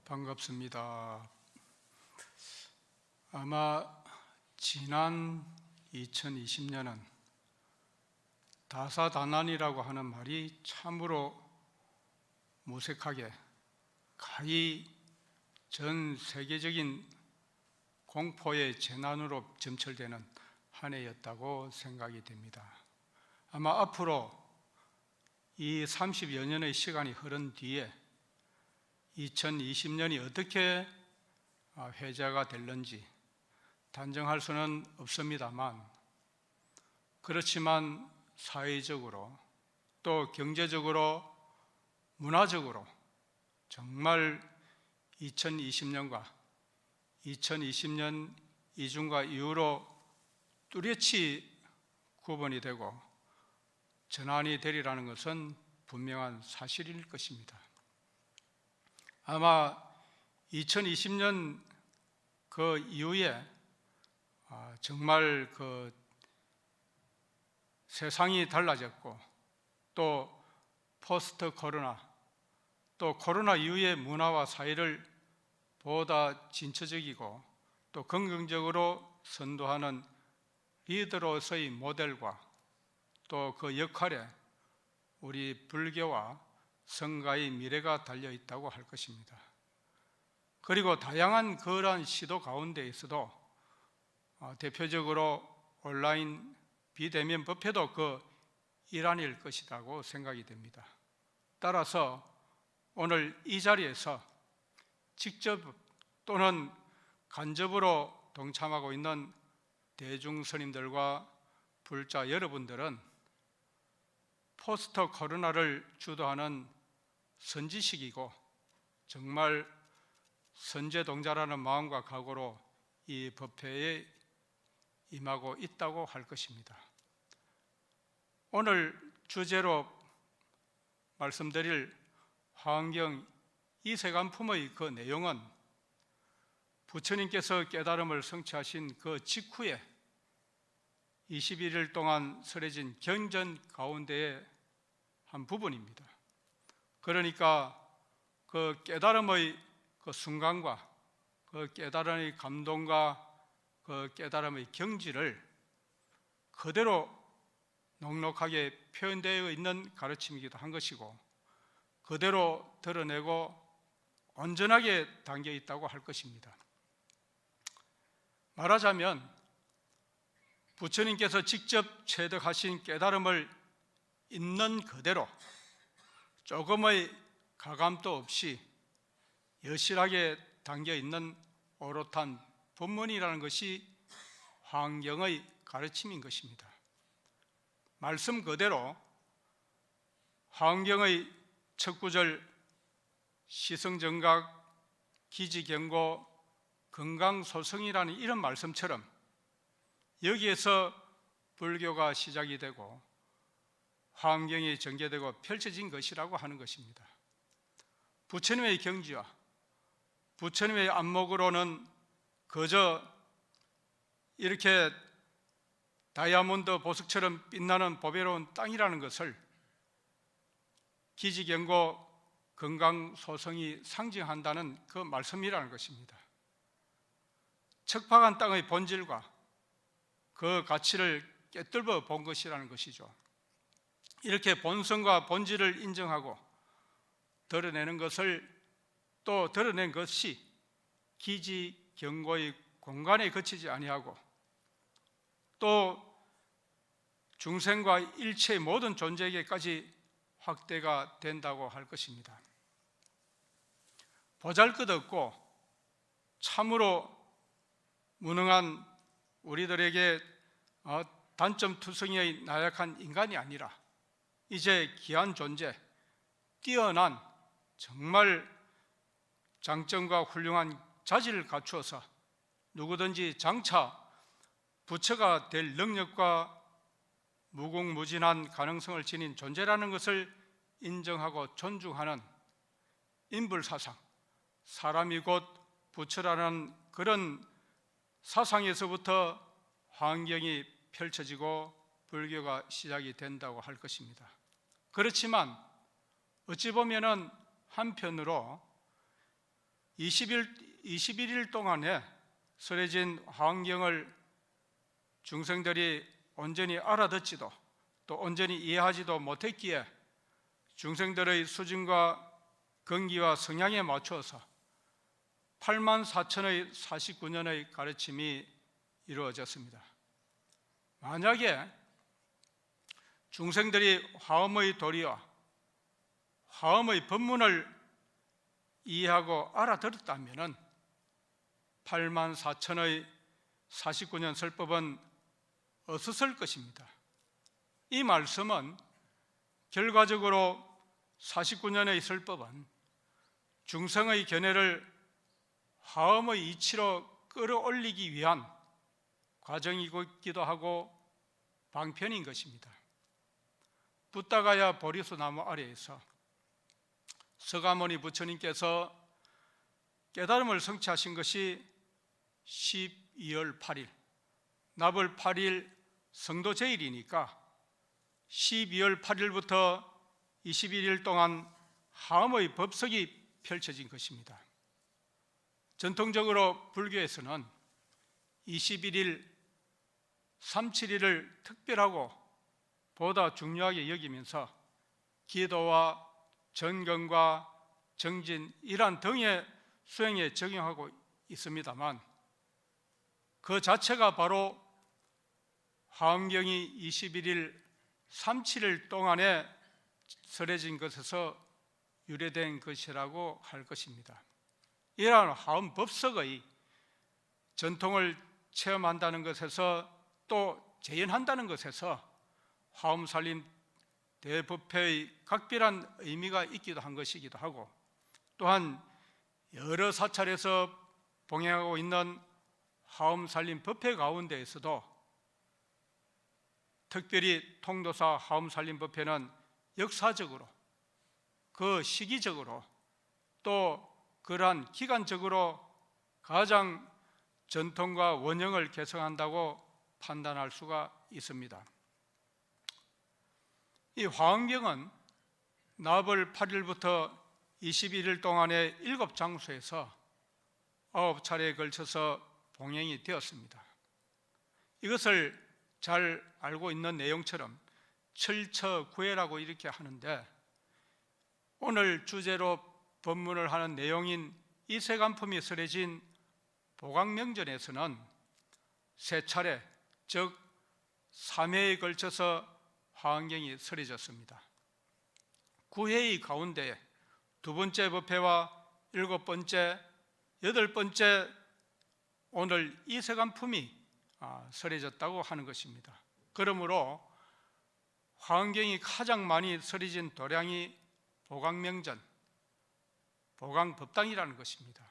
반갑습니다. 아마 지난 2020년은 다사다난이라고 하는 말이 참으로 무색하게 가히 전 세계적인 공포의 재난으로 점철되는 한 해였다고 생각이 됩니다. 아마 앞으로 이 30여 년의 시간이 흐른 뒤에 2020년이 어떻게 회자가 될는지 단정할 수는 없습니다만, 그렇지만 사회적으로 또 경제적으로 문화적으로 정말 2020년과 2020년 이중과 이후로 뚜렷이 구분이 되고 전환이 되리라는 것은 분명한 사실일 것입니다. 아마 2020년 그 이후에 정말 세상이 달라졌고, 또 포스트 코로나, 또 코로나 이후의 문화와 사회를 보다 진취적이고 또 긍정적으로 선도하는 리더로서의 모델과 또 그 역할에 우리 불교와 성가의 미래가 달려 있다고 할 것입니다. 그리고 다양한 그러한 시도 가운데에서도 대표적으로 온라인 비대면 법회도 그 일환일 것이라고 생각이 됩니다. 따라서 오늘 이 자리에서 직접 또는 간접으로 동참하고 있는 대중 스님들과 불자 여러분들은 포스트 코로나를 주도하는 선지식이고 정말 선제동자라는 마음과 각오로 이 법회에 임하고 있다고 할 것입니다. 오늘 주제로 말씀드릴 화엄경 이세간품의 그 내용은 부처님께서 깨달음을 성취하신 그 직후에 21일 동안 설해진 경전 가운데의 한 부분입니다. 그러니까 그 깨달음의 그 순간과 그 깨달음의 감동과 그 깨달음의 경지를 그대로 넉넉하게 표현되어 있는 가르침이기도 한 것이고, 그대로 드러내고 온전하게 담겨 있다고 할 것입니다. 말하자면 부처님께서 직접 체득하신 깨달음을 있는 그대로 조금의 가감도 없이 여실하게 담겨 있는 오롯한 법문이라는 것이 화엄경의 가르침인 것입니다. 말씀 그대로 화엄경의 첫 구절 시성정각 기지경고 건강소성이라는 이런 말씀처럼 여기에서 불교가 시작이 되고 화엄경이 전개되고 펼쳐진 것이라고 하는 것입니다. 부처님의 경지와 부처님의 안목으로는 그저 이렇게 다이아몬드 보석처럼 빛나는 보배로운 땅이라는 것을 기지경고 건강소성이 상징한다는 그 말씀이라는 것입니다. 척박한 땅의 본질과 그 가치를 꿰뚫어 본 것이라는 것이죠. 이렇게 본성과 본질을 인정하고 드러내는 것을 또 드러낸 것이 기지경고의 공간에 그치지 아니하고 또 중생과 일체의 모든 존재에게까지 확대가 된다고 할 것입니다. 보잘것없고 참으로 무능한 우리들에게 단점투성이의 나약한 인간이 아니라 이제 귀한 존재, 뛰어난 정말 장점과 훌륭한 자질을 갖추어서 누구든지 장차 부처가 될 능력과 무궁무진한 가능성을 지닌 존재라는 것을 인정하고 존중하는 인불사상, 사람이 곧 부처라는 그런 사상에서부터 화엄경이 펼쳐지고 불교가 시작이 된다고 할 것입니다. 그렇지만 어찌 보면은 한편으로 21일 동안에 설해진 화엄경을 중생들이 온전히 알아듣지도 또 온전히 이해하지도 못했기에 중생들의 수준과 건기와 성향에 맞추어서 84,000의 49년의 가르침이 이루어졌습니다. 만약에 중생들이 화엄의 도리와 화엄의 법문을 이해하고 알아들었다면 84,000의 49년 설법은 없었을 것입니다. 이 말씀은 결과적으로 49년의 설법은 중생의 견해를 화엄의 이치로 끌어올리기 위한 과정이기도 하고 방편인 것입니다. 붓다가야 보리수 나무 아래에서 서가모니 부처님께서 깨달음을 성취하신 것이 12월 8일, 납을 8일 성도 제일이니까 12월 8일부터 21일 동안 화엄의 법석이 펼쳐진 것입니다. 전통적으로 불교에서는 21일, 37일을 특별하고 보다 중요하게 여기면서 기도와 전경과 정진, 이러한 등의 수행에 적용하고 있습니다만 그 자체가 바로 화엄경이 21일, 37일 동안에 설해진 것에서 유래된 것이라고 할 것입니다. 이러한 화엄 법석의 전통을 체험한다는 것에서 또 재현한다는 것에서 화엄살림 대법회의 각별한 의미가 있기도 한 것이기도 하고 또한 여러 사찰에서 봉행하고 있는 화엄살림 법회 가운데에서도 특별히 통도사 화엄살림법회는 역사적으로 그 시기적으로 또 그러한 기간적으로 가장 전통과 원형을 개성한다고 판단할 수가 있습니다. 이 화엄경은 납을 8일부터 21일 동안의 7장소에서 9차례에 걸쳐서 봉행이 되었습니다. 이것을 잘 알고 있는 내용처럼 철처구해라고 이렇게 하는데 오늘 주제로 법문을 하는 내용인 이세간품이 설해진 보강명전에서는 3차례, 즉 3회에 걸쳐서 화엄경이 설해졌습니다. 9회의 가운데 2번째 법회와 7번째, 8번째 오늘 이세간품이 설해졌다고 하는 것입니다. 그러므로 화엄경이 가장 많이 설해진 도량이 보강명전, 보강법당이라는 것입니다.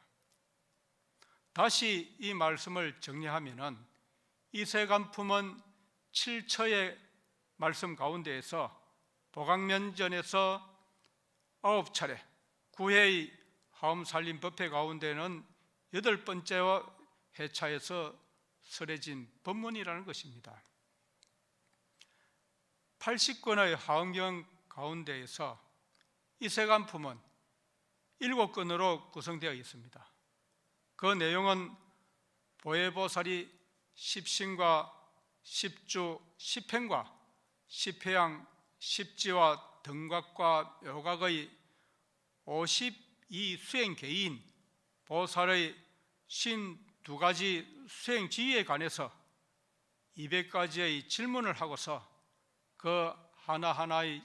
다시 이 말씀을 정리하면은 이세간품은 7처의 말씀 가운데에서 보강명전에서 9차례, 9회의 화엄살림 법회 가운데는 8번째와 회차에서 설해진 법문이라는 것입니다. 80권의 화엄경 가운데에서 이세간품은 7권으로 구성되어 있습니다. 그 내용은 보혜보살이 십신과 십주, 십행과 십회양, 십지와 등각과 묘각의 52수행계인 보살의 52가지 수행지위에 관해서 200가지의 질문을 하고서 그 하나하나의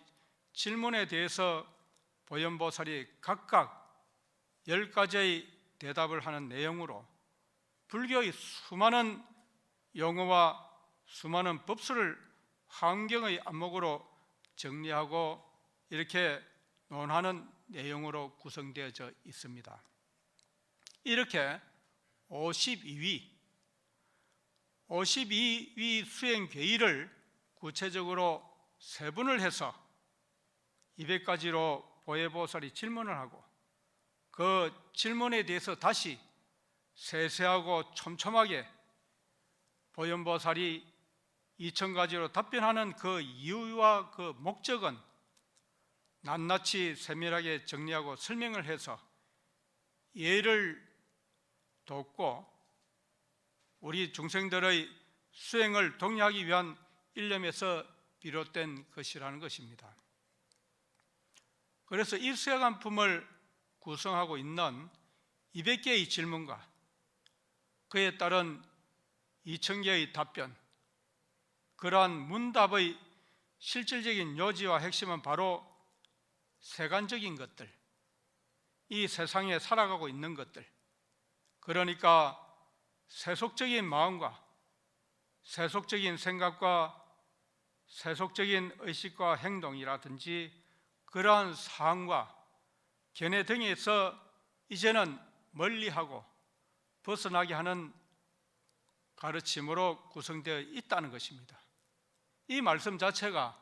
질문에 대해서 보현보살이 각각 10가지의 대답을 하는 내용으로 불교의 수많은 용어와 수많은 법수를 화엄경의 안목으로 정리하고 이렇게 논하는 내용으로 구성되어져 있습니다. 이렇게 52위 수행 계의를 구체적으로 세분을 해서 200가지로 보혜보살이 질문을 하고 그 질문에 대해서 다시 세세하고 촘촘하게 보현보살이 2000가지로 답변하는 그 이유와 그 목적은 낱낱이 세밀하게 정리하고 설명을 해서 예를 돕고 우리 중생들의 수행을 독려하기 위한 일념에서 비롯된 것이라는 것입니다. 그래서 이 수행안품을 구성하고 있는 200개의 질문과 그에 따른 2000개의 답변, 그러한 문답의 실질적인 요지와 핵심은 바로 세간적인 것들, 이 세상에 살아가고 있는 것들, 그러니까 세속적인 마음과 세속적인 생각과 세속적인 의식과 행동이라든지 그러한 사항과 견해 등에서 이제는 멀리하고 벗어나게 하는 가르침으로 구성되어 있다는 것입니다. 이 말씀 자체가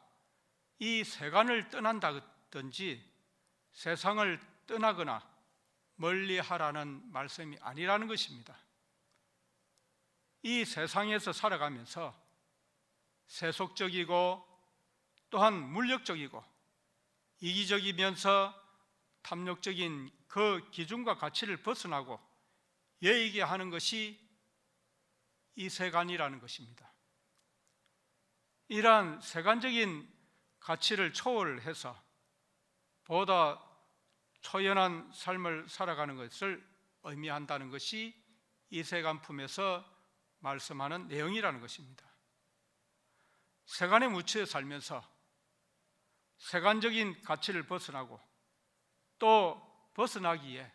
이 세간을 떠난다든지 세상을 떠나거나 멀리하라는 말씀이 아니라는 것입니다. 이 세상에서 살아가면서 세속적이고 또한 물력적이고 이기적이면서 탐욕적인 그 기준과 가치를 벗어나고 여의게 하는 것이 이 세간이라는 것입니다. 이러한 세간적인 가치를 초월해서 보다 초연한 삶을 살아가는 것을 의미한다는 것이 이 세간품에서 말씀하는 내용이라는 것입니다. 세간에 묻혀 살면서 세간적인 가치를 벗어나고 또 벗어나기에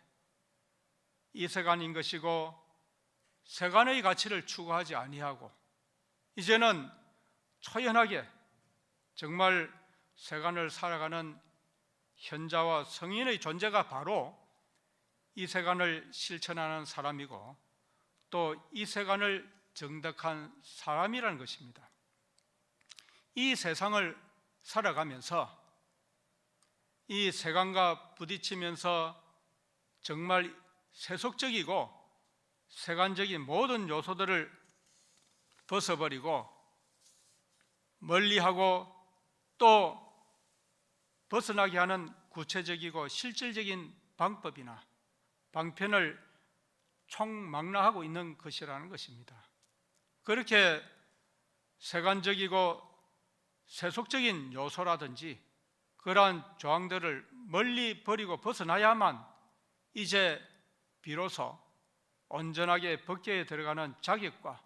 이 세간인 것이고 세간의 가치를 추구하지 아니하고 이제는 초연하게 정말 세간을 살아가는 현자와 성인의 존재가 바로 이 세간을 실천하는 사람이고 또 이 세간을 정덕한 사람이라는 것입니다. 이 세상을 살아가면서 이 세간과 부딪히면서 정말 세속적이고 세간적인 모든 요소들을 벗어버리고 멀리하고 또 벗어나게 하는 구체적이고 실질적인 방법이나 방편을 총망라하고 있는 것이라는 것입니다. 그렇게 세간적이고 세속적인 요소라든지 그러한 조항들을 멀리 버리고 벗어나야만 이제 비로소 온전하게 법계에 들어가는 자격과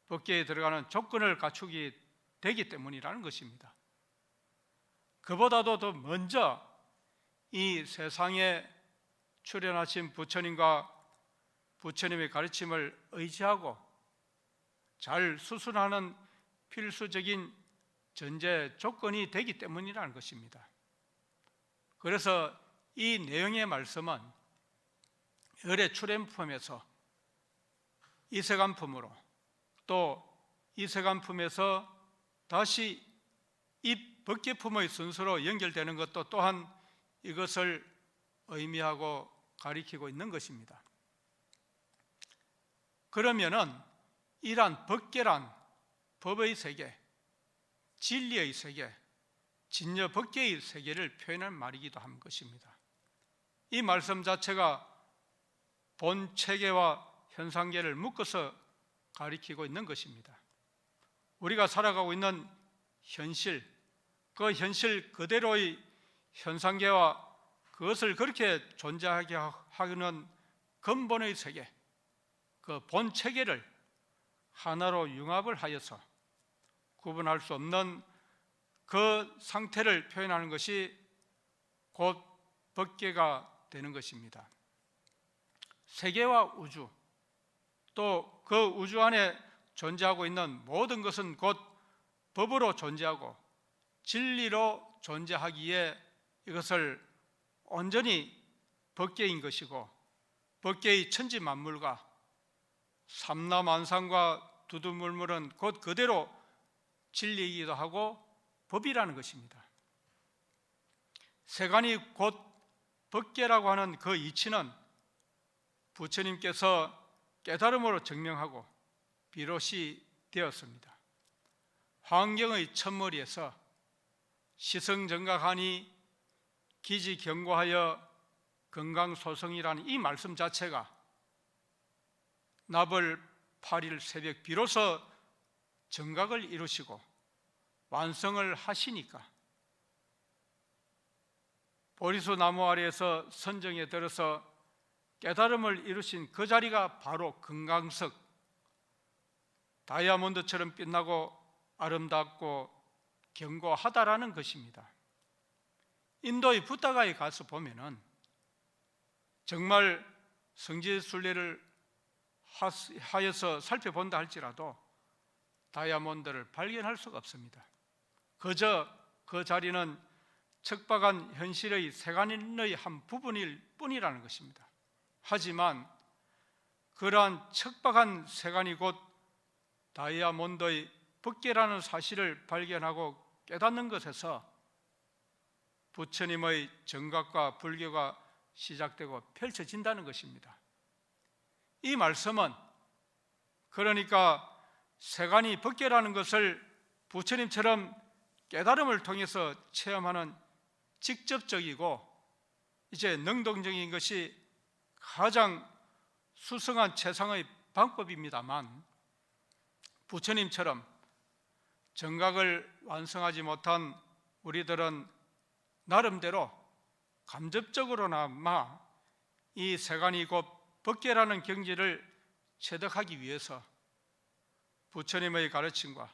법계에 들어가는 조건을 갖추게 되기 때문이라는 것입니다. 그보다도 더 먼저 이 세상에 출현하신 부처님과 부처님의 가르침을 의지하고 잘 수순하는 필수적인 전제 조건이 되기 때문이라는 것입니다. 그래서 이 내용의 말씀은 열의 출현품에서 이세간품으로 또 이세간품에서 다시 이 법계품의 순서로 연결되는 것도 또한 이것을 의미하고 가리키고 있는 것입니다. 그러면은 이러한 법계란 법의 세계, 진리의 세계, 진여 법계의 세계를 표현한 말이기도 한 것입니다. 이 말씀 자체가 본 체계와 현상계를 묶어서 가리키고 있는 것입니다. 우리가 살아가고 있는 현실, 그 현실 그대로의 현상계와 그것을 그렇게 존재하게 하는 근본의 세계, 그 본 체계를 하나로 융합을 하여서 구분할 수 없는 그 상태를 표현하는 것이 곧 법계가 되는 것입니다. 세계와 우주, 또 그 우주 안에 존재하고 있는 모든 것은 곧 법으로 존재하고 진리로 존재하기에 이것을 온전히 법계인 것이고 법계의 천지만물과 삼라만상과 두두물물은 곧 그대로 진리이기도 하고 법이라는 것입니다. 세간이 곧 법계라고 하는 그 이치는 부처님께서 깨달음으로 증명하고 비롯이 되었습니다. 환경의 첫머리에서 시성정각하니 기지경고하여 건강소성이라는 이 말씀 자체가 나벌 8일 새벽 비로소 정각을 이루시고 완성을 하시니까 보리수 나무 아래에서 선정에 들어서 깨달음을 이루신 그 자리가 바로 금강석, 다이아몬드처럼 빛나고 아름답고 견고하다라는 것입니다. 인도의 부다가에 가서 보면은 정말 성지순례를 하여서 살펴본다 할지라도 다이아몬드를 발견할 수가 없습니다. 그저 그 자리는 척박한 현실의 세간의 한 부분일 뿐이라는 것입니다. 하지만 그러한 척박한 세간이 곧 다이아몬드의 법계라는 사실을 발견하고 깨닫는 것에서 부처님의 정각과 불교가 시작되고 펼쳐진다는 것입니다. 이 말씀은 그러니까 세간이 법계라는 것을 부처님처럼 깨달음을 통해서 체험하는 직접적이고 이제 능동적인 것이 가장 수승한 최상의 방법입니다만, 부처님처럼 정각을 완성하지 못한 우리들은 나름대로 간접적으로나마 이 세간이 곧 법계라는 경지를 체득하기 위해서 부처님의 가르침과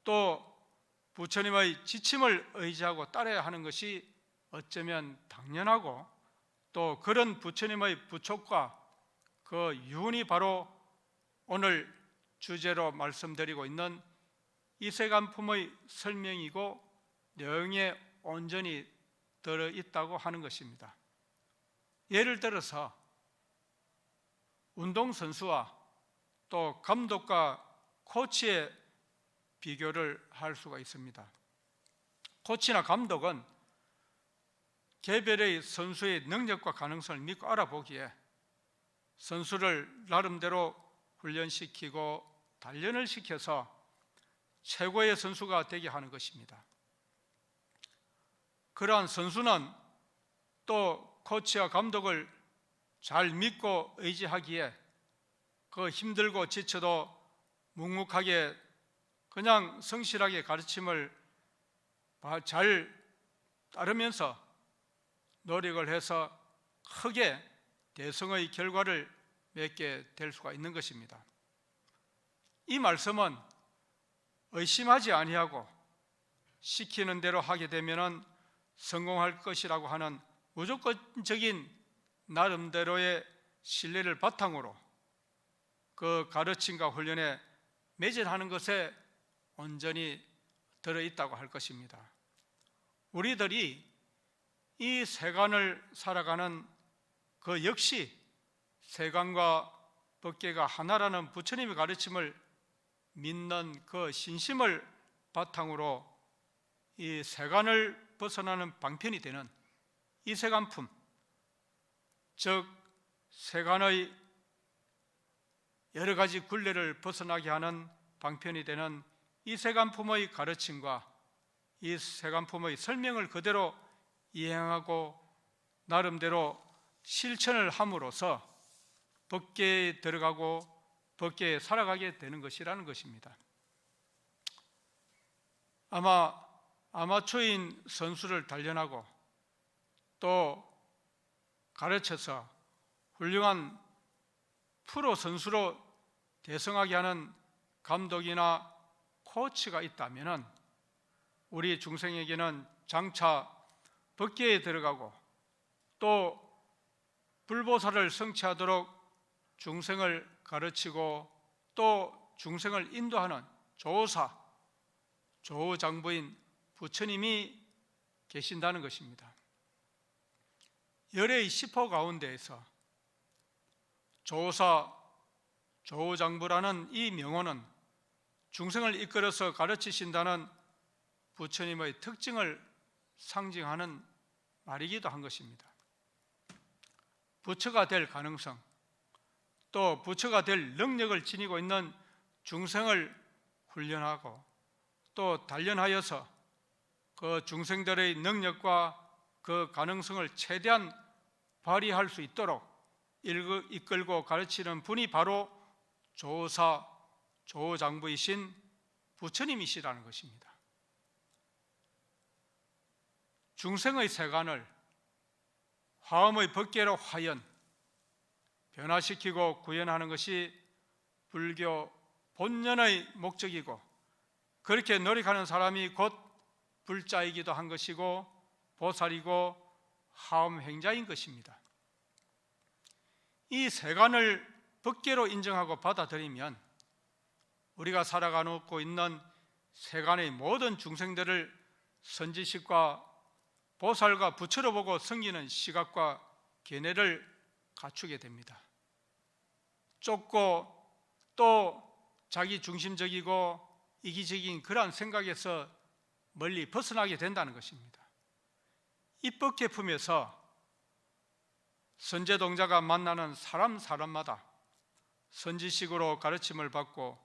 또 부처님의 지침을 의지하고 따라야 하는 것이 어쩌면 당연하고, 또 그런 부처님의 부촉과 그 유언이 바로 오늘 주제로 말씀드리고 있는 이세간품의 설명이고 내용에 온전히 들어있다고 하는 것입니다. 예를 들어서 운동선수와 또 감독과 코치의 비교를 할 수가 있습니다. 코치나 감독은 개별의 선수의 능력과 가능성을 믿고 알아보기에 선수를 나름대로 훈련시키고 단련을 시켜서 최고의 선수가 되게 하는 것입니다. 그러한 선수는 또 코치와 감독을 잘 믿고 의지하기에 그 힘들고 지쳐도 묵묵하게 그냥 성실하게 가르침을 잘 따르면서 노력을 해서 크게 대성의 결과를 맺게 될 수가 있는 것입니다. 이 말씀은 의심하지 아니하고 시키는 대로 하게 되면은 성공할 것이라고 하는 무조건적인 나름대로의 신뢰를 바탕으로 그 가르침과 훈련에 매진하는 것에 온전히 들어있다고 할 것입니다. 우리들이 이 세간을 살아가는 그 역시 세간과 법계가 하나라는 부처님의 가르침을 믿는 그 신심을 바탕으로 이 세간을 벗어나는 방편이 되는 이 세간품, 즉 세간의 여러 가지 굴레를 벗어나게 하는 방편이 되는 이 세간품의 가르침과 이 세간품의 설명을 그대로 이행하고 나름대로 실천을 함으로써 법계에 들어가고 법계에 살아가게 되는 것이라는 것입니다. 아마 아마추어인 선수를 단련하고 또 가르쳐서 훌륭한 프로 선수로 대성하게 하는 감독이나 코치가 있다면 우리 중생에게는 장차 법계에 들어가고 또 불보살을 성취하도록 중생을 가르치고 또 중생을 인도하는 조사, 조장부인 부처님이 계신다는 것입니다. 열의 10호 가운데에서 조사, 조장부라는 이 명호는 중생을 이끌어서 가르치신다는 부처님의 특징을 상징하는 말이기도 한 것입니다. 부처가 될 가능성, 또 부처가 될 능력을 지니고 있는 중생을 훈련하고 또 단련하여서 그 중생들의 능력과 그 가능성을 최대한 발휘할 수 있도록 이끌고 가르치는 분이 바로 조사, 조장부이신 부처님이시라는 것입니다. 중생의 세간을 화엄의 법계로 화연, 변화시키고 구현하는 것이 불교 본연의 목적이고, 그렇게 노력하는 사람이 곧 불자이기도 한 것이고 보살이고 화엄행자인 것입니다. 이 세간을 법계로 인정하고 받아들이면 우리가 살아가고 있는 세간의 모든 중생들을 선지식과 보살과 부처로 보고 섬기는 시각과 견해를 갖추게 됩니다. 좁고 또 자기 중심적이고 이기적인 그러한 생각에서 멀리 벗어나게 된다는 것입니다. 이 법계품에서 선제동자가 만나는 사람마다 선지식으로 가르침을 받고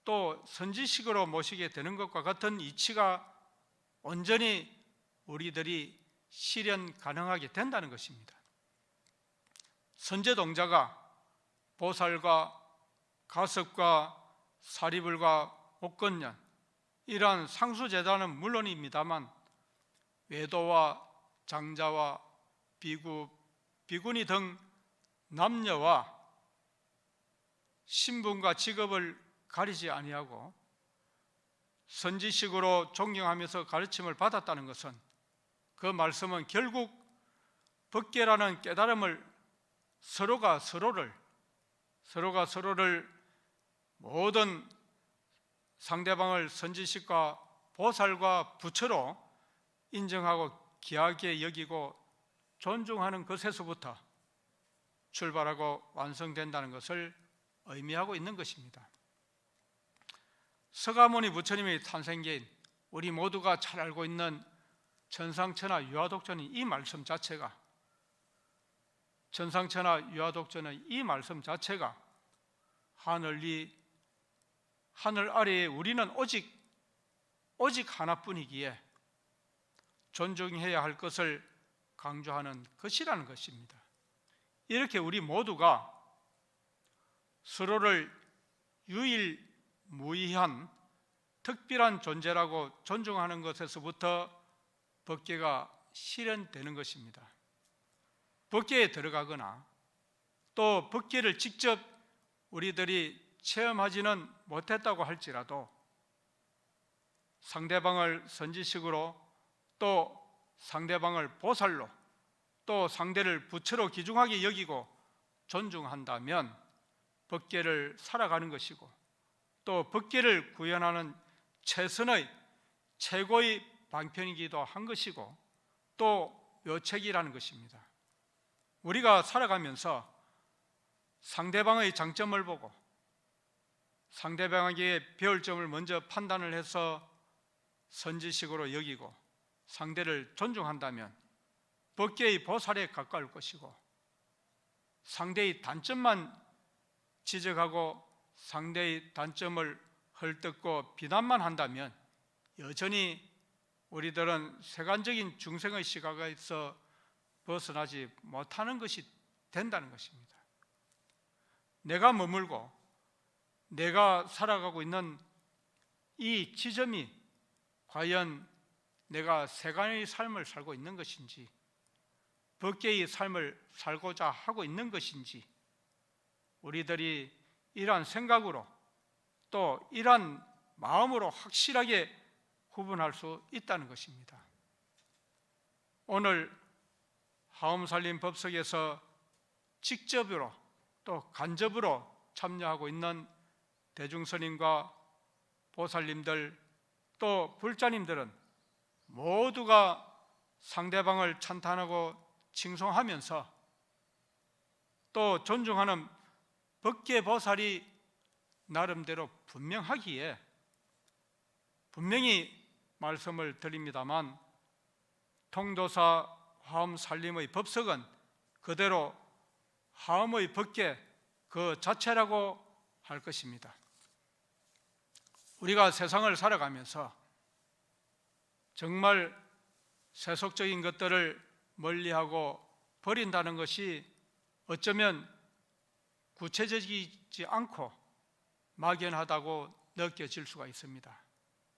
또 선지식으로 모시게 되는 것과 같은 이치가 온전히 우리들이 실현 가능하게 된다는 것입니다. 선제동자가 보살과 가섭과 사리불과 옥건년 이러한 상수제자는 물론입니다만 외도와 장자와 비구, 비구니 등 남녀와 신분과 직업을 가리지 아니하고 선지식으로 존경하면서 가르침을 받았다는 것은, 그 말씀은 결국 법계라는 깨달음을 서로가 서로를 모든 상대방을 선지식과 보살과 부처로 인정하고 귀하게 여기고 존중하는 것에서부터 출발하고 완성된다는 것을 의미하고 있는 것입니다. 서가모니 부처님의 탄생기인 우리 모두가 잘 알고 있는 천상천하 유화독전의 이 말씀 자체가, 천상천하 유화독전의 이 말씀 자체가 하늘 아래에 우리는 오직 하나뿐이기에 존중해야 할 것을 강조하는 것이라는 것입니다. 이렇게 우리 모두가 서로를 유일무이한 특별한 존재라고 존중하는 것에서부터 법계가 실현되는 것입니다. 법계에 들어가거나 또 법계를 직접 우리들이 체험하지는 못했다고 할지라도 상대방을 선지식으로 또 상대방을 보살로 또 상대를 부처로 귀중하게 여기고 존중한다면 법계를 살아가는 것이고, 또 법계를 구현하는 최고의 방편이기도 한 것이고 또 묘책이라는 것입니다. 우리가 살아가면서 상대방의 장점을 보고 상대방에게 배울 점을 먼저 판단을 해서 선지식으로 여기고 상대를 존중한다면 법계의 보살에 가까울 것이고, 상대의 단점만 지적하고 상대의 단점을 헐뜯고 비난만 한다면 여전히 우리들은 세간적인 중생의 시각에서 벗어나지 못하는 것이 된다는 것입니다. 내가 머물고 내가 살아가고 있는 이 지점이 과연 내가 세간의 삶을 살고 있는 것인지, 법계의 삶을 살고자 하고 있는 것인지, 우리들이 이러한 생각으로 또 이러한 마음으로 확실하게 구분할 수 있다는 것입니다. 오늘 화엄살림 법석에서 직접으로 또 간접으로 참여하고 있는 대중스님과 보살님들 또 불자님들은 모두가 상대방을 찬탄하고 칭송하면서 또 존중하는 법계보살이 나름대로 분명하기에 분명히 말씀을 드립니다만, 통도사 화엄살림의 법석은 그대로 화엄의 법계 그 자체라고 할 것입니다. 우리가 세상을 살아가면서 정말 세속적인 것들을 멀리하고 버린다는 것이 어쩌면 구체적이지 않고 막연하다고 느껴질 수가 있습니다.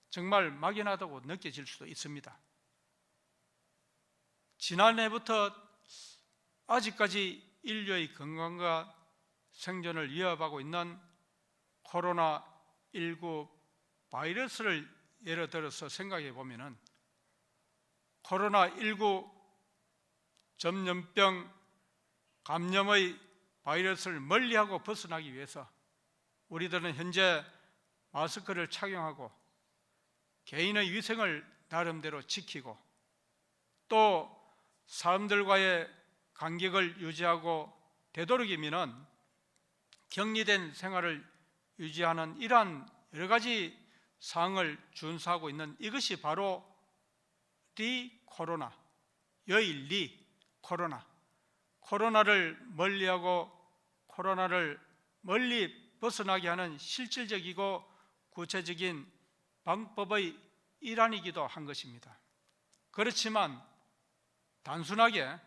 정말 막연하다고 느껴질 수도 있습니다. 지난해부터 아직까지 인류의 건강과 생존을 위협하고 있는 코로나19 바이러스를 예를 들어서 생각해 보면 코로나19 전염병 감염의 바이러스를 멀리하고 벗어나기 위해서 우리들은 현재 마스크를 착용하고 개인의 위생을 나름대로 지키고 또 사람들과의 간격을 유지하고 되도록이면 격리된 생활을 유지하는 이러한 여러 가지 사항을 준수하고 있는 이것이 바로 리코로나, 여일리 코로나, 코로나를 멀리하고 코로나를 멀리 벗어나게 하는 실질적이고 구체적인 방법의 일환이기도 한 것입니다. 그렇지만 단순하게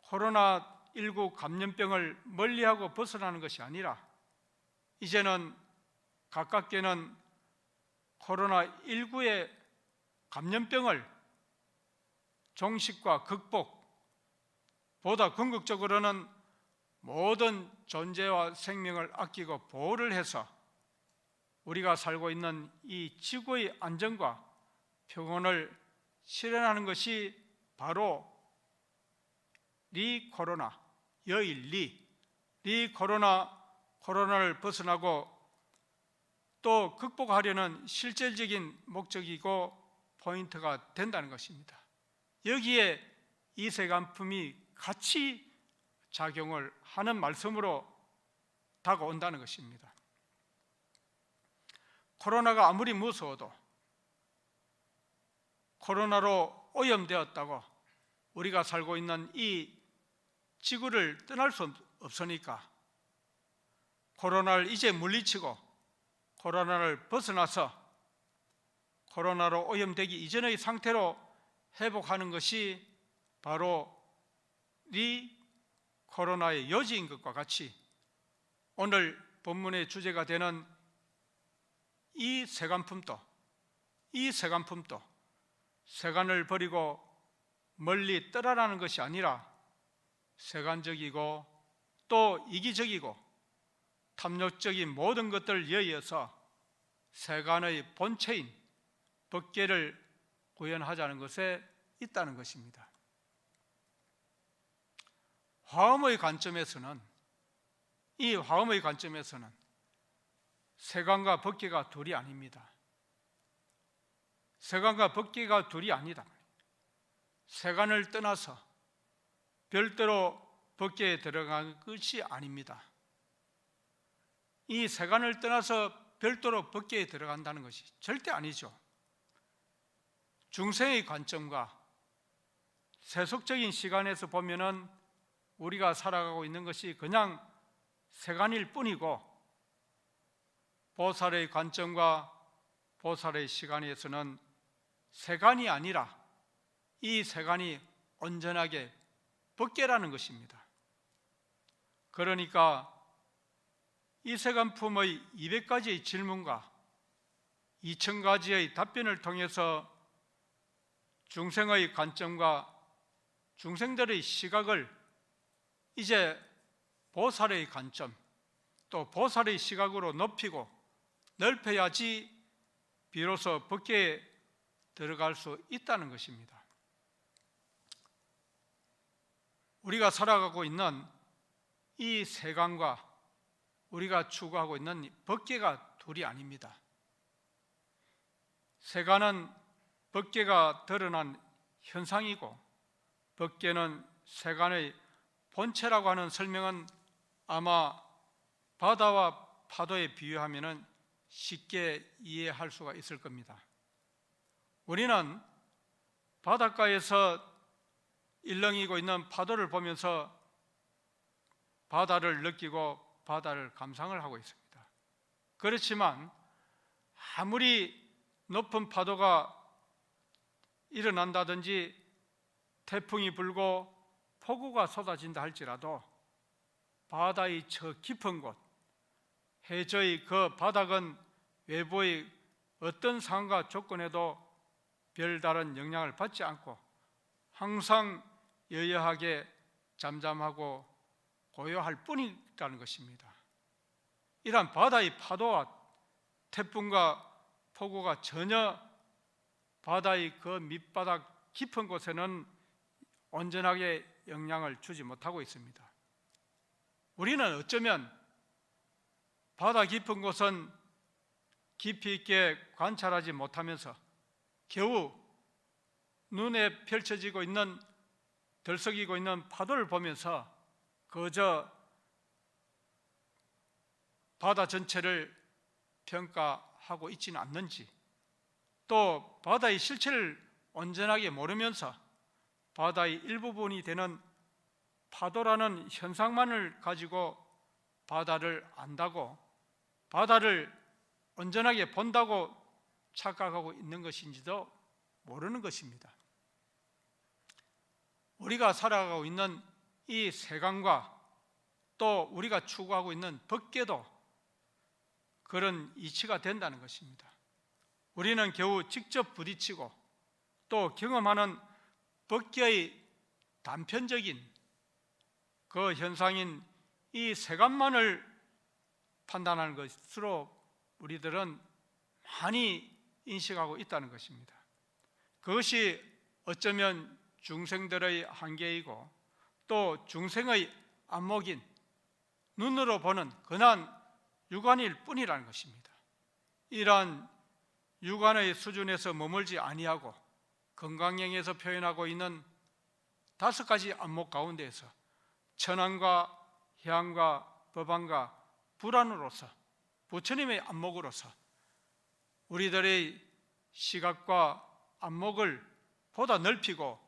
코로나19 감염병을 멀리하고 벗어나는 것이 아니라 이제는 가깝게는 코로나19의 감염병을 종식과 극복, 보다 궁극적으로는 모든 존재와 생명을 아끼고 보호를 해서 우리가 살고 있는 이 지구의 안정과 평온을 실현하는 것이 바로 리코로나, 여일리, 코로나를 벗어나고 또 극복하려는 실질적인 목적이고 포인트가 된다는 것입니다. 여기에 이 세간품이 같이 작용을 하는 말씀으로 다가온다는 것입니다. 코로나가 아무리 무서워도 코로나로 오염되었다고 우리가 살고 있는 이 지구를 떠날 수 없으니까 코로나를 이제 물리치고 코로나를 벗어나서 코로나로 오염되기 이전의 상태로 회복하는 것이 바로 코로나의 요지인 것과 같이 오늘 본문의 주제가 되는 이 세간품도 세간을 버리고 멀리 떠나라는 것이 아니라 세간적이고 또 이기적이고 탐욕적인 모든 것들을 여의어서 세간의 본체인 법계를 구현하자는 것에 있다는 것입니다. 화엄의 관점에서는 세간과 법계가 둘이 아닙니다. 세간과 법계가 둘이 아니다. 세간을 떠나서 별도로 법계에 들어간 것이 아닙니다. 이 세간을 떠나서 별도로 법계에 들어간다는 것이 절대 아니죠. 중생의 관점과 세속적인 시간에서 보면은 우리가 살아가고 있는 것이 그냥 세간일 뿐이고 보살의 관점과 보살의 시간에서는 세간이 아니라 이 세간이 온전하게 법계라는 것입니다. 그러니까 이 세간품의 200가지의 질문과 2000가지의 답변을 통해서 중생의 관점과 중생들의 시각을 이제 보살의 관점 또 보살의 시각으로 높이고 넓혀야지 비로소 법계에 들어갈 수 있다는 것입니다. 우리가 살아가고 있는 이 세간과 우리가 추구하고 있는 법계가 둘이 아닙니다. 세간은 법계가 드러난 현상이고 법계는 세간의 본체라고 하는 설명은 아마 바다와 파도에 비유하면 쉽게 이해할 수가 있을 겁니다. 우리는 바닷가에서 일렁이고 있는 파도를 보면서 바다를 느끼고 바다를 감상을 하고 있습니다. 그렇지만 아무리 높은 파도가 일어난다든지 태풍이 불고 폭우가 쏟아진다 할지라도 바다의 저 깊은 곳, 해저의 그 바닥은 외부의 어떤 상황과 조건에도 별다른 영향을 받지 않고 항상 여여하게 잠잠하고 고요할 뿐이라는 것입니다. 이러한 바다의 파도와 태풍과 폭우가 전혀 바다의 그 밑바닥 깊은 곳에는 온전하게 영향을 주지 못하고 있습니다. 우리는 어쩌면 바다 깊은 곳은 깊이 있게 관찰하지 못하면서 겨우 눈에 펼쳐지고 있는 들썩이고 있는 파도를 보면서 그저 바다 전체를 평가하고 있지는 않는지, 또 바다의 실체를 온전하게 모르면서 바다의 일부분이 되는 파도라는 현상만을 가지고 바다를 안다고, 바다를 온전하게 본다고 착각하고 있는 것인지도 모르는 것입니다. 우리가 살아가고 있는 이 세간과 또 우리가 추구하고 있는 법계도 그런 이치가 된다는 것입니다. 우리는 겨우 직접 부딪히고 또 경험하는 법계의 단편적인 그 현상인 이 세간만을 판단하는 것으로 우리들은 많이 인식하고 있다는 것입니다. 그것이 어쩌면 중생들의 한계이고 또 중생의 안목인 눈으로 보는 근한 육안일 뿐이라는 것입니다. 이러한 육안의 수준에서 머물지 아니하고 건강경에서 표현하고 있는 5가지 안목 가운데에서 천안과 해안과 법안과 불안으로서 부처님의 안목으로서 우리들의 시각과 안목을 보다 넓히고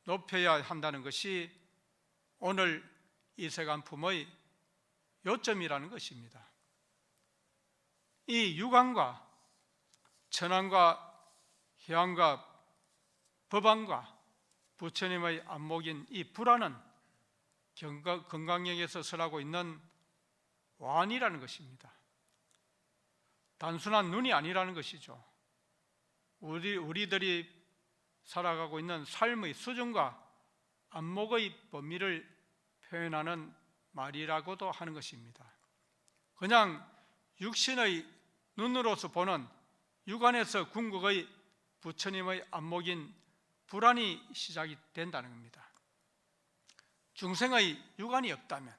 높여야 한다는 것이 오늘 이 세간품의 요점이라는 것입니다. 이 육안과 천안과 해안과 법안과 부처님의 안목인 이 불안은 건강경에서 설하고 있는 완이라는 것입니다. 단순한 눈이 아니라는 것이죠. 우리들이 살아가고 있는 삶의 수준과 안목의 범위를 표현하는 말이라고도 하는 것입니다. 그냥 육신의 눈으로서 보는 육안에서 궁극의 부처님의 안목인 불안이 시작이 된다는 겁니다. 중생의 육안이 없다면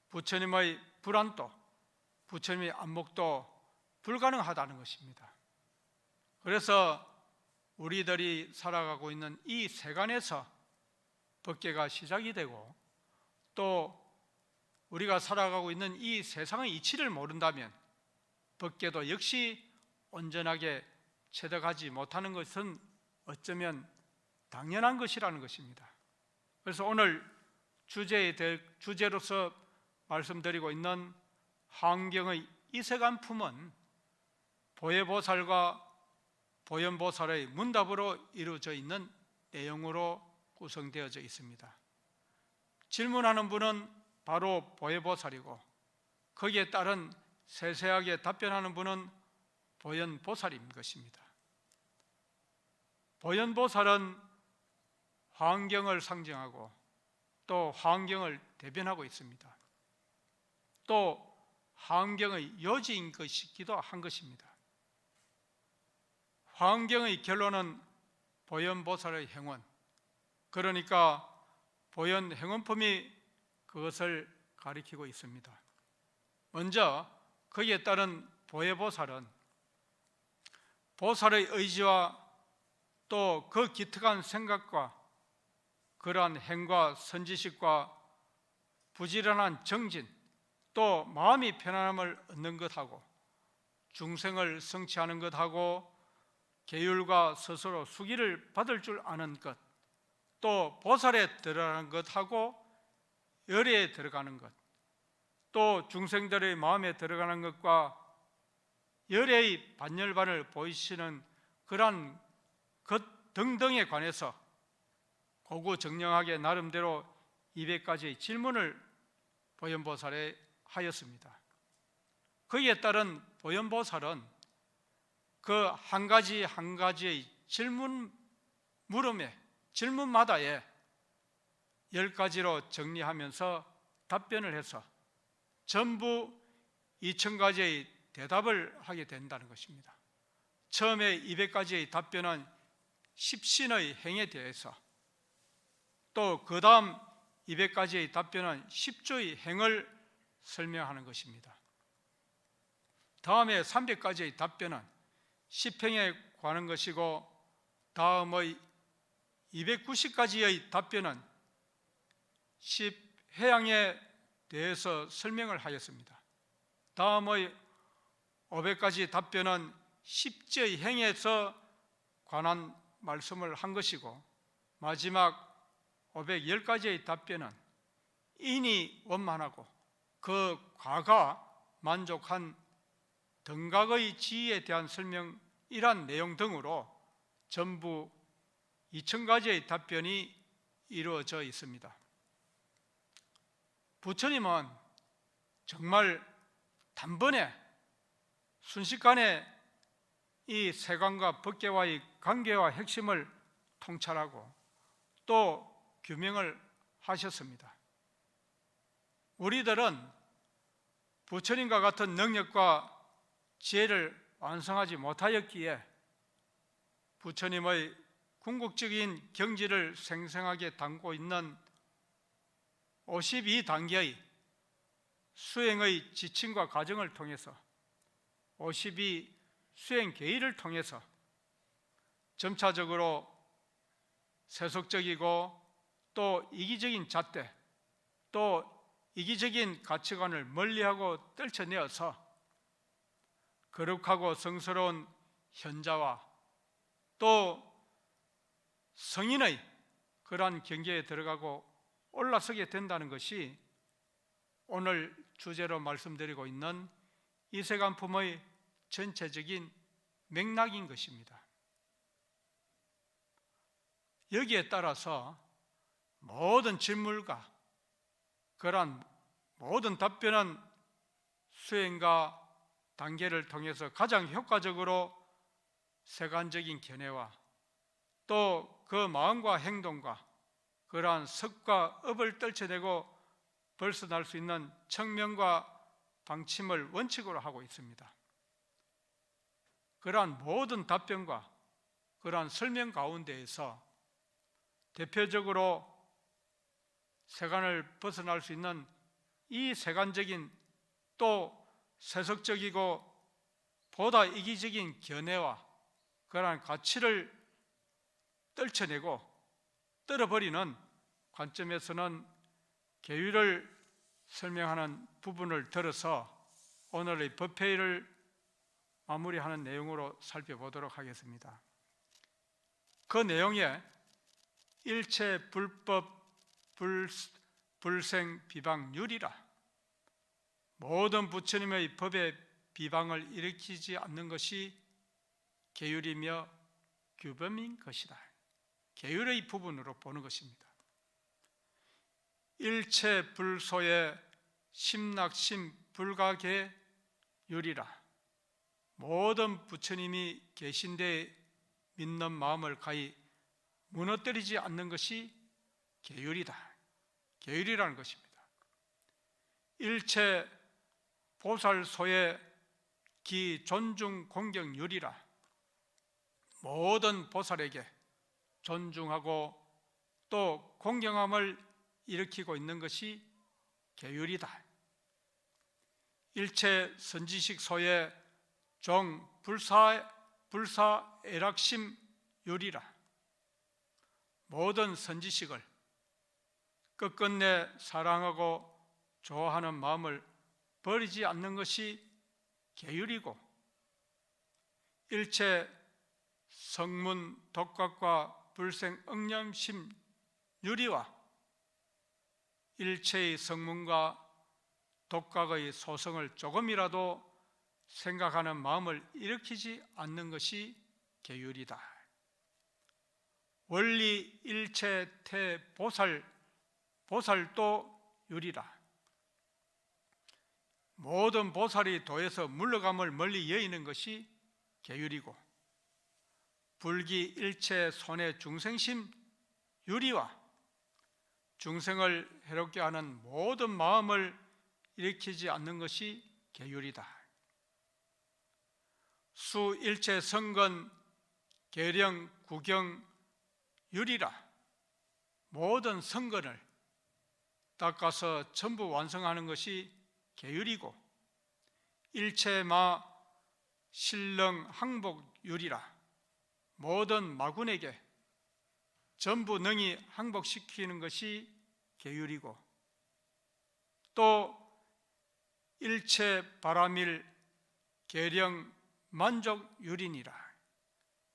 부처님의 불안도 부처님의 안목도 불가능하다는 것입니다. 그래서 우리들이 살아가고 있는 이 세간에서 법계가 시작이 되고 또 우리가 살아가고 있는 이 세상의 이치를 모른다면 법계도 역시 온전하게 체득하지 못하는 것은 어쩌면 당연한 것이라는 것입니다. 그래서 오늘 주제로서 말씀드리고 있는 환경의 이세간품은 보혜보살과 보현보살의 문답으로 이루어져 있는 내용으로 구성되어져 있습니다. 질문하는 분은 바로 보혜보살이고 거기에 따른 세세하게 답변하는 분은 보현보살인 것입니다. 보현보살은 환경을 상징하고 또 환경을 대변하고 있습니다. 또 환경의 요지인 것이기도 한 것입니다. 환경의 결론은 보현보살의 행원, 그러니까 보현행원품이 그것을 가리키고 있습니다. 먼저 거기에 따른 보혜보살은 보살의 의지와 또 그 기특한 생각과 그러한 행과 선지식과 부지런한 정진, 또 마음이 편안함을 얻는 것하고 중생을 성취하는 것하고 계율과 스스로 수기를 받을 줄 아는 것, 또 보살에 들어가는 것하고 열애에 들어가는 것, 또 중생들의 마음에 들어가는 것과 열애의 반열반을 보이시는 그러한 것 등등에 관해서 고구정령하게 나름대로 200가지의 질문을 보현보살에 하였습니다. 거기에 따른 보현보살은 그 한 가지 한 가지의 질문마다에 10가지로 정리하면서 답변을 해서 전부 2000가지의 대답을 하게 된다는 것입니다. 처음에 200가지의 답변은 십신의 행에 대해서, 또 그 다음 200가지의 답변은 십조의 행을 설명하는 것입니다. 다음에 300가지의 답변은 십행에 관한 것이고, 다음의 290가지의 답변은 십해양에 대해서 설명을 하였습니다. 다음의 500가지 답변은 십지의 행에서 관한 말씀을 한 것이고, 마지막 510가지의 답변은 인이 원만하고 그 과가 만족한 등각의 지위에 대한 설명이란 내용 등으로 전부 2000가지의 답변이 이루어져 있습니다. 부처님은 정말 단번에 순식간에 이 세간과 법계와의 관계와 핵심을 통찰하고 또 규명을 하셨습니다. 우리들은 부처님과 같은 능력과 지혜를 완성하지 못하였기에 부처님의 궁극적인 경지를 생생하게 담고 있는 52단계의 수행의 지침과 과정을 통해서 52 수행 계율을 통해서 점차적으로 세속적이고 또 이기적인 잣대, 또 이기적인 가치관을 멀리하고 떨쳐내어서 거룩하고 성스러운 현자와 또 성인의 그러한 경계에 들어가고 올라서게 된다는 것이 오늘 주제로 말씀드리고 있는 이세간품의 전체적인 맥락인 것입니다. 여기에 따라서 모든 질문과 그러한 모든 답변은 수행과 단계를 통해서 가장 효과적으로 세간적인 견해와 또 그 마음과 행동과 그러한 섭과 업을 떨쳐내고 벗어날 수 있는 청명과 방침을 원칙으로 하고 있습니다. 그러한 모든 답변과 그러한 설명 가운데에서 대표적으로 세간을 벗어날 수 있는 이 세간적인 또 세속적이고 보다 이기적인 견해와 그러한 가치를 떨쳐내고 떨어버리는 관점에서는 계율을 설명하는 부분을 들어서 오늘의 법회를 마무리하는 내용으로 살펴보도록 하겠습니다. 그 내용에 일체 불법 불생 비방률이라, 모든 부처님의 법에 비방을 일으키지 않는 것이 계율이며 규범인 것이다. 계율의 부분으로 보는 것입니다. 일체 불소의 심낙심 불가계율이라, 모든 부처님이 계신 데 믿는 마음을 가히 무너뜨리지 않는 것이 계율이다. 계율이라는 것입니다. 일체 보살소의 기 존중 공경율이라, 모든 보살에게 존중하고 또 공경함을 일으키고 있는 것이 계율이다. 일체 선지식소의 종 불사애락심 율이라, 모든 선지식을 끝끝내 사랑하고 좋아하는 마음을 버리지 않는 것이 계율이고, 일체 성문 독각과 불생 억념심 유리와, 일체의 성문과 독각의 소성을 조금이라도 생각하는 마음을 일으키지 않는 것이 계율이다. 원리 일체 태 보살도 유리라. 모든 보살이 도에서 물러감을 멀리 여의는 것이 계율이고, 불기 일체 손의 중생심 유리와 중생을 해롭게 하는 모든 마음을 일으키지 않는 것이 계율이다. 수 일체 성건 계령 구경 유리라. 모든 성건을 닦아서 전부 완성하는 것이 계율이고, 일체마 신령 항복 유리라. 모든 마군에게 전부 능히 항복시키는 것이 계율이고, 또 일체 바라밀 계령 만족 유린이라.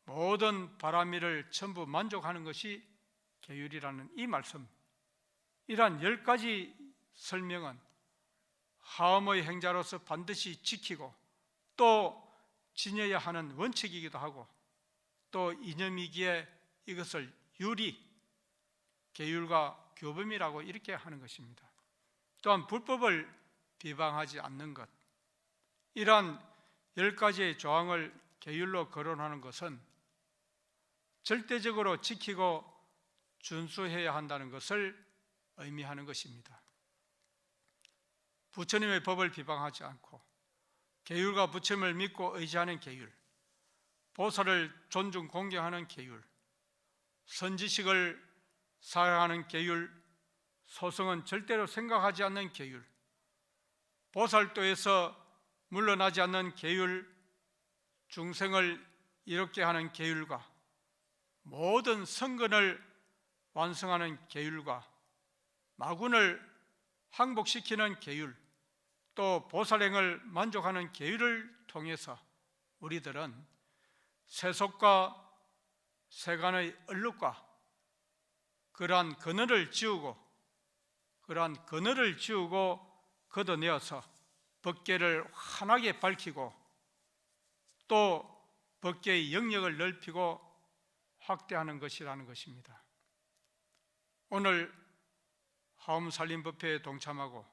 모든 바라밀을 전부 만족하는 것이 계율이라는 이 말씀, 이러한 10가지 설명은 하엄의 행자로서 반드시 지키고 또 지녀야 하는 원칙이기도 하고, 또 이념이기에 이것을 유리, 계율과 교범이라고 이렇게 하는 것입니다. 또한 불법을 비방하지 않는 것, 이러한 10가지의 조항을 계율로 거론하는 것은 절대적으로 지키고 준수해야 한다는 것을 의미하는 것입니다. 부처님의 법을 비방하지 않고 계율과 부처님을 믿고 의지하는 계율, 보살을 존중 공경하는 계율, 선지식을 사랑하는 계율, 소승은 절대로 생각하지 않는 계율, 보살도에서 물러나지 않는 계율, 중생을 이롭게 하는 계율과 모든 성근을 완성하는 계율과 마군을 항복시키는 계율, 또 보살행을 만족하는 계율을 통해서 우리들은 세속과 세간의 얼룩과 그러한 그늘을 지우고 걷어내어서 법계를 환하게 밝히고 또 법계의 영역을 넓히고 확대하는 것이라는 것입니다. 오늘 하엄살림법회에 동참하고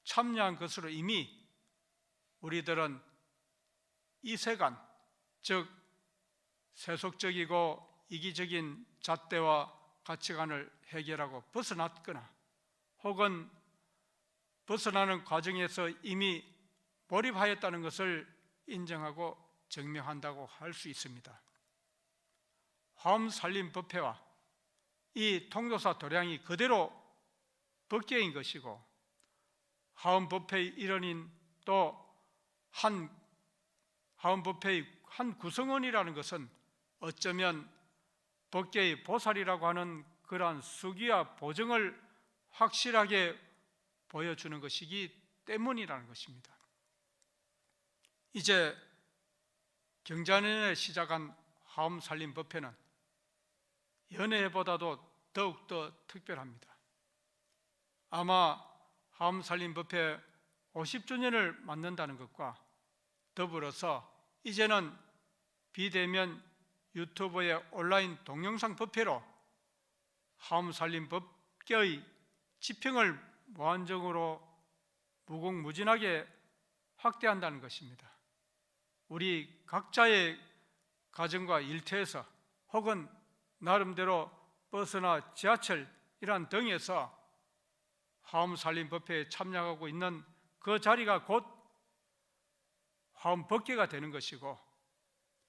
참여한 것으로 이미 우리들은 이 세간, 즉 세속적이고 이기적인 잣대와 가치관을 해결하고 벗어났거나 혹은 벗어나는 과정에서 이미 몰입하였다는 것을 인정하고 증명한다고 할 수 있습니다. 하엄살림법회와 이 통도사 도량이 그대로 법계인 것이고, 하엄법회의 일원인 또 하엄법회의 한 구성원이라는 것은 어쩌면 법계의 보살이라고 하는 그러한 수기와 보증을 확실하게 보여주는 것이기 때문이라는 것입니다. 이제 경자년에 시작한 하엄살림법회는 연회보다도 더욱더 특별합니다. 아마 하엄살림법회 50주년을 맞는다는 것과 더불어서 이제는 비대면 유튜브의 온라인 동영상 법회로 하엄살림법계의 지평을 무한정으로 무궁무진하게 확대한다는 것입니다. 우리 각자의 가정과 일터에서 혹은 나름대로 버스나 지하철 이러한 등에서 하엄살림법회에 참여하고 있는 그 자리가 곧 하엄법계가 되는 것이고,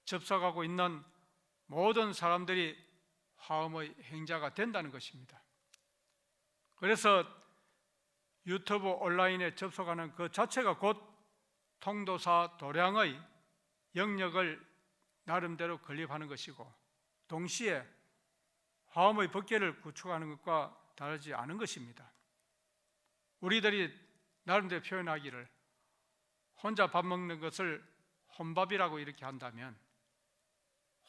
접속하고 있는 모든 사람들이 하엄의 행자가 된다는 것입니다. 그래서 유튜브 온라인에 접속하는 그 자체가 곧 통도사 도량의 영역을 나름대로 건립하는 것이고, 동시에 하엄의 법계를 구축하는 것과 다르지 않은 것입니다. 우리들이 나름대로 표현하기를 혼자 밥 먹는 것을 혼밥이라고 이렇게 한다면,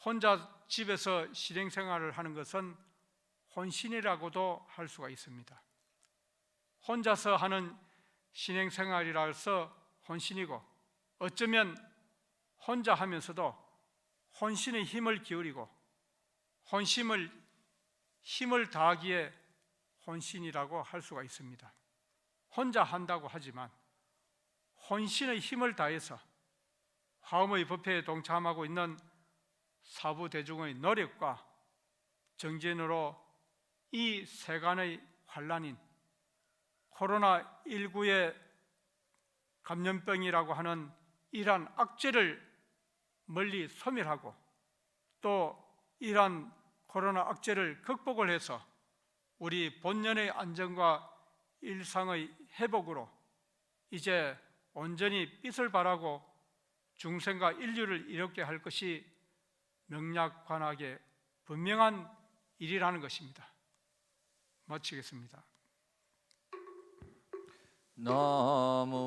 혼자 집에서 실행생활을 하는 것은 혼신이라고도 할 수가 있습니다. 혼자서 하는 신행생활이라서 혼신이고, 어쩌면 혼자 하면서도 혼신의 힘을 기울이고 힘을 다하기에 혼신이라고 할 수가 있습니다. 혼자 한다고 하지만 혼신의 힘을 다해서 화엄의 법회에 동참하고 있는 사부대중의 노력과 정진으로 이 세간의 환란인 코로나19의 감염병이라고 하는 이러한 악재를 멀리 소멸하고 또 이러한 코로나 악재를 극복을 해서 우리 본연의 안정과 일상의 회복으로 이제 온전히 빛을 발하고 중생과 인류를 이롭게 할 것이 명약관학의 분명한 일이라는 것입니다. 마치겠습니다. 나무